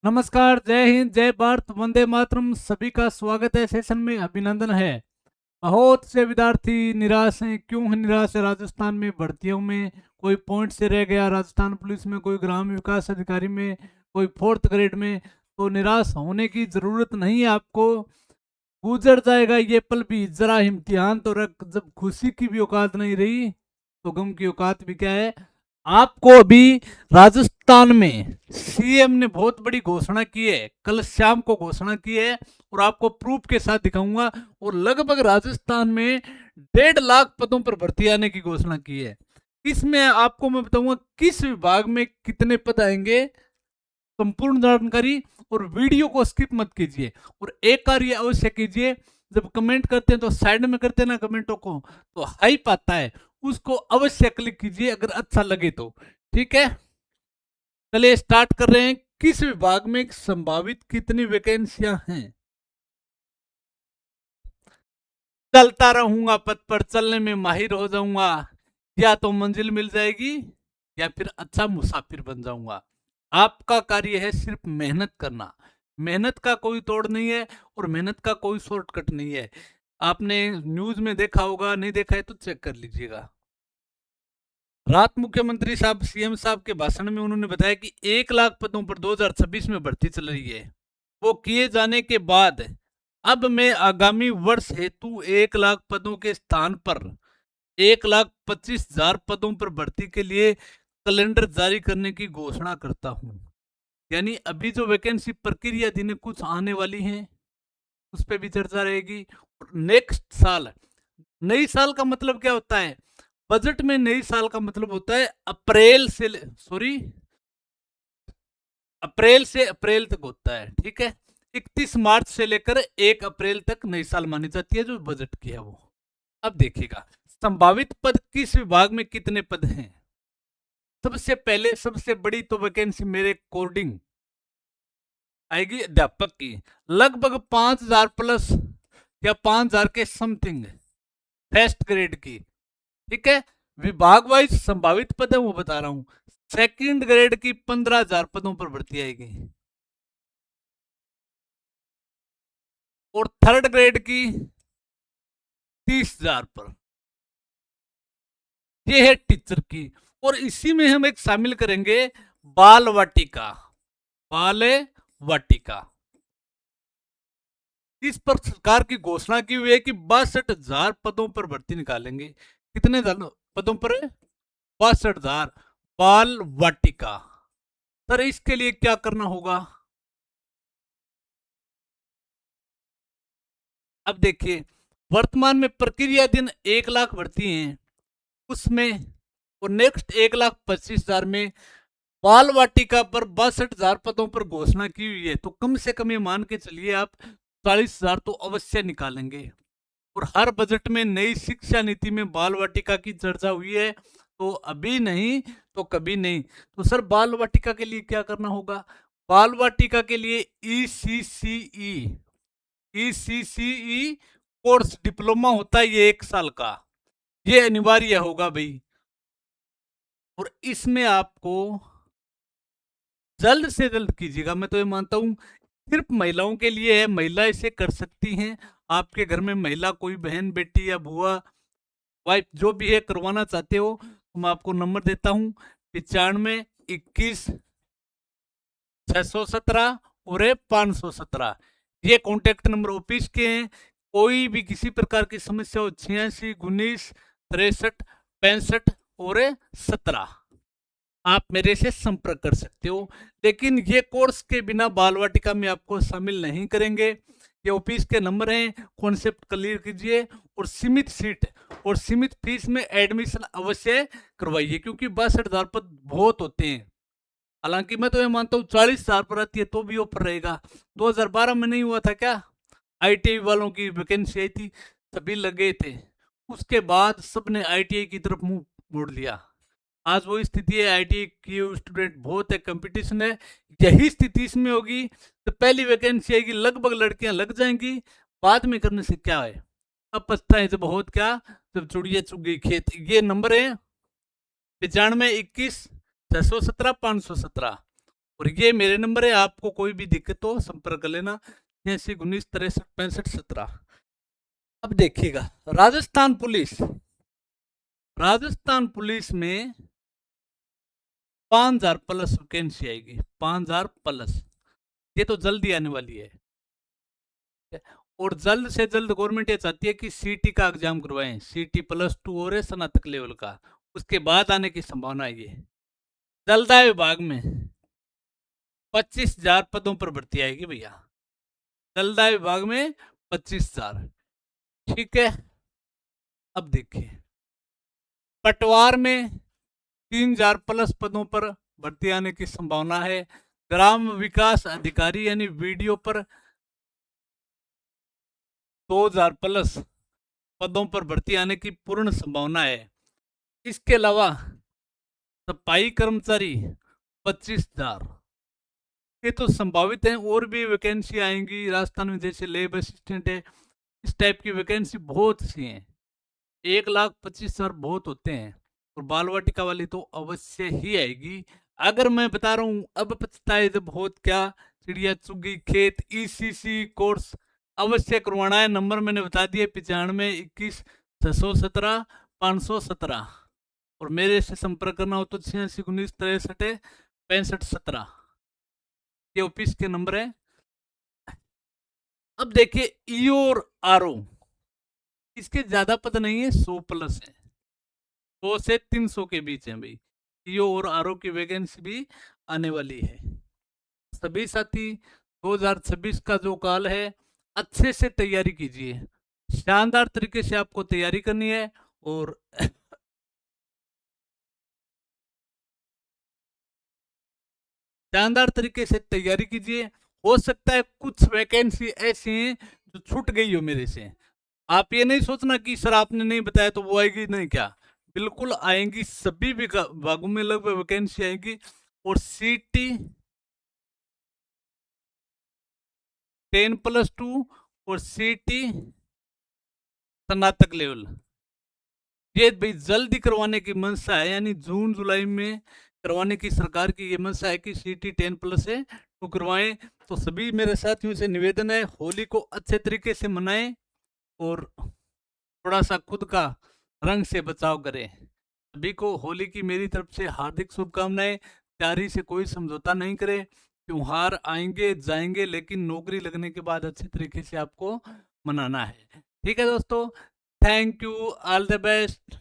नमस्कार, जय हिंद, जय भारत, वंदे मातरम। सभी का स्वागत है। सेशन में अभिनंदन है। बहुत से विद्यार्थी निराश हैं। क्यों है निराश है? राजस्थान में भर्तियों में कोई पॉइंट से रह गया, राजस्थान पुलिस में, कोई ग्राम विकास अधिकारी में, कोई 4th ग्रेड में। तो निराश होने की जरूरत नहीं है आपको। गुजर जाएगा ये पल भी, जरा इम्तिहान तो रख। जब खुशी की भी औकात नहीं रही तो गम की औकात भी क्या है। आपको अभी राजस्थान में सीएम ने बहुत बड़ी घोषणा की है, कल शाम को घोषणा की है और आपको प्रूफ के साथ दिखाऊंगा। और लगभग राजस्थान में 1.5 लाख पदों पर भर्ती आने की घोषणा की है। इसमें आपको मैं बताऊंगा किस विभाग में कितने पद आएंगे, संपूर्ण जानकारी। और वीडियो को स्किप मत कीजिए और एक कार्य अवश्य कीजिए। जब कमेंट करते हैं तो साइड में करते हैं ना कमेंटों को, तो हाइप आता है, उसको अवश्य क्लिक कीजिए अगर अच्छा लगे तो। ठीक है, चलिए स्टार्ट कर रहे हैं। किस विभाग में संभावित कितनी वैकेंसियां हैं? चलता रहूंगा पथ पर, चलने में माहिर हो जाऊंगा, या तो मंजिल मिल जाएगी या फिर अच्छा मुसाफिर बन जाऊंगा। आपका कार्य है सिर्फ मेहनत करना। मेहनत का कोई तोड़ नहीं है और मेहनत का कोई शॉर्टकट नहीं है। आपने न्यूज में देखा होगा, नहीं देखा है तो चेक कर लीजिएगा। रात मुख्यमंत्री साहब, सीएम साहब के भाषण में उन्होंने बताया कि 1 लाख पदों पर 2026 में भर्ती चल रही है। वो किए जाने के बाद अब मैं आगामी वर्ष हेतु 1 लाख पदों के स्थान पर 1,25,000 पदों पर भर्ती के लिए कैलेंडर जारी करने की घोषणा करता हूं। यानी अभी जो वैकेंसी प्रक्रिया दिन कुछ आने वाली है उस पर भी चर्चा रहेगी। और नेक्स्ट साल, नई साल का मतलब क्या होता है? बजट में नई साल का मतलब होता है अप्रैल से अप्रैल तक होता है। ठीक है, 31 मार्च से लेकर 1 अप्रैल तक नई साल मानी जाती है जो बजट की है वो। अब देखिएगा संभावित पद किस विभाग में कितने पद हैं। सबसे पहले सबसे बड़ी तो वैकेंसी मेरे अकॉर्डिंग आएगी अध्यापक की, लगभग 5,000 प्लस या 5,000 के समथिंग, फर्स्ट ग्रेड की। ठीक है, विभाग वाइज संभावित पद है वो बता रहा हूं। सेकंड ग्रेड की 15,000 पदों पर भर्ती आएगी और थर्ड ग्रेड की 30,000 पर। ये है टीचर की। और इसी में हम एक शामिल करेंगे बाल वाटिका। बाल वाटिका, इस पर सरकार की घोषणा की हुई है कि 62,000 पदों पर भर्ती निकालेंगे। कितने पदों पर? 62,000। बाल वाटिका। सर इसके लिए क्या करना होगा? अब देखिए, वर्तमान में प्रक्रिया दिन 1 लाख भर्ती हैं उसमें, और नेक्स्ट 1,25,000 में बाल वाटिका पर 62,000 पदों पर घोषणा की हुई है। तो कम से कम ये मान के चलिए आप 40,000 तो अवश्य निकालेंगे। और हर बजट में नई शिक्षा नीति में बाल वाटिका की चर्चा हुई है, तो अभी नहीं तो कभी नहीं। तो सर बाल वाटिका के लिए क्या करना होगा? बाल वाटिका के लिए ईसीसीई कोर्स डिप्लोमा होता है, ये 1 साल का, ये अनिवार्य होगा भाई। और इसमें आपको जल्द से जल्द कीजिएगा। मैं तो ये मानता हूं सिर्फ महिलाओं के लिए है, महिला इसे कर सकती हैं। आपके घर में महिला कोई बहन बेटी या बुआ वाइफ जो भी है करवाना चाहते हो तो मैं आपको नंबर देता हूं 95 21 617 और 517। ये कॉन्टेक्ट नंबर ऑफिस के हैं। कोई भी किसी प्रकार की समस्या हो 86 19 63 65 और 17 आप मेरे से संपर्क कर सकते हो। लेकिन ये कोर्स के बिना बाल वाटिका में आपको शामिल नहीं करेंगे। ये ऑफिस के नंबर हैं, कॉन्सेप्ट क्लियर कीजिए और सीमित सीट और सीमित फीस में एडमिशन अवश्य करवाइए, क्योंकि 62,000 पद बहुत होते हैं। हालांकि मैं तो ये मानता हूँ 40,000 पर आती है तो भी ऑफर रहेगा। 2012 में नहीं हुआ था क्या? आईटीआई वालों की वैकेंसी आई थी, सभी लगे थे। उसके बाद सबने आईटीआई की तरफ मुंह मोड़ लिया। आज वो स्थिति है, आईटीआई की स्टूडेंट बहुत है, कंपटीशन है। यही स्थिति इसमें होगी तो पहली वैकेंसी आएगी, लगभग लड़कियां लग जाएंगी, बाद में करने से क्या है। अब पछताए जब बहुत क्या, जब चुड़िया चुग गई खेत। ये नंबर है 95 21 617 517। और ये मेरे नंबर है, आपको कोई भी दिक्कत हो संपर्क कर लेना, 86 19 63 65 17। अब देखिएगा राजस्थान पुलिस में 5000 प्लस वैकेंसी आएगी, 5000 प्लस। ये तो जल्दी आने वाली है। और जल्द से जल्द गवर्नमेंट ये चाहती है कि सीटी का एग्जाम करवाएं, सीटी +2 और स्नातक लेवल का, उसके बाद आने की संभावना है। ये जलदाय विभाग में 25,000 पदों पर भर्ती आएगी भैया, जलदाय विभाग में 25,000। ठीक है, अब देखिए पटवार में 3,000 प्लस पदों पर भर्ती आने की संभावना है। ग्राम विकास अधिकारी यानी वीडियो पर 2,000 प्लस पदों पर भर्ती आने की पूर्ण संभावना है। इसके अलावा सफाई कर्मचारी 25,000, ये तो संभावित है। और भी वैकेंसी आएंगी राजस्थान में, जैसे लेब असिस्टेंट है, इस टाइप की वैकेंसी बहुत सी हैं। 1,25,000 बहुत होते हैं। और बाल वाटिका वाली तो अवश्य ही आएगी। अगर मैं बता रहा हूं अब पछताए जब होत क्या, चिड़िया चुगी खेत, ईसीसी कोर्स अवश्य करवाना है। नंबर मैंने बता दिए 95 21 617 517। और मेरे से संपर्क करना हो तो 86 19 63 65 17, ये ऑफिस के नंबर है। अब देखिए ईओ और आरओ, इसके ज्यादा पद नहीं है, 100 प्लस है, 100 से 300 के बीच है भाई। ईओ और आरओ की वैकेंसी भी आने वाली है। सभी साथी 2026 का जो काल है, अच्छे से तैयारी कीजिए, शानदार तरीके से आपको तैयारी करनी है। और शानदार तरीके से तैयारी कीजिए। हो सकता है कुछ वैकेंसी ऐसी हैं जो छूट गई हो मेरे से। आप ये नहीं सोचना कि सर आपने नहीं बताया तो वो आएगी नहीं, क्या बिल्कुल आएंगी, सभी विभागों में लगभग वैकेंसी आएगी। और सीटी 10+2 और सीटी स्नातक लेवल, ये भाई जल्दी करवाने की मंशा है, यानी जून जुलाई में करवाने की सरकार की ये मंशा है कि सीटी 10+ है तो करवाएं। तो सभी मेरे साथियों से निवेदन है, होली को अच्छे तरीके से मनाएं और थोड़ा सा खुद का रंग से बचाव करें। सभी को होली की मेरी तरफ से हार्दिक शुभकामनाएं। तैयारी से कोई समझौता नहीं करें, त्योहार आएंगे जाएंगे, लेकिन नौकरी लगने के बाद अच्छे तरीके से आपको मनाना है। ठीक है दोस्तों, thank you, all the best.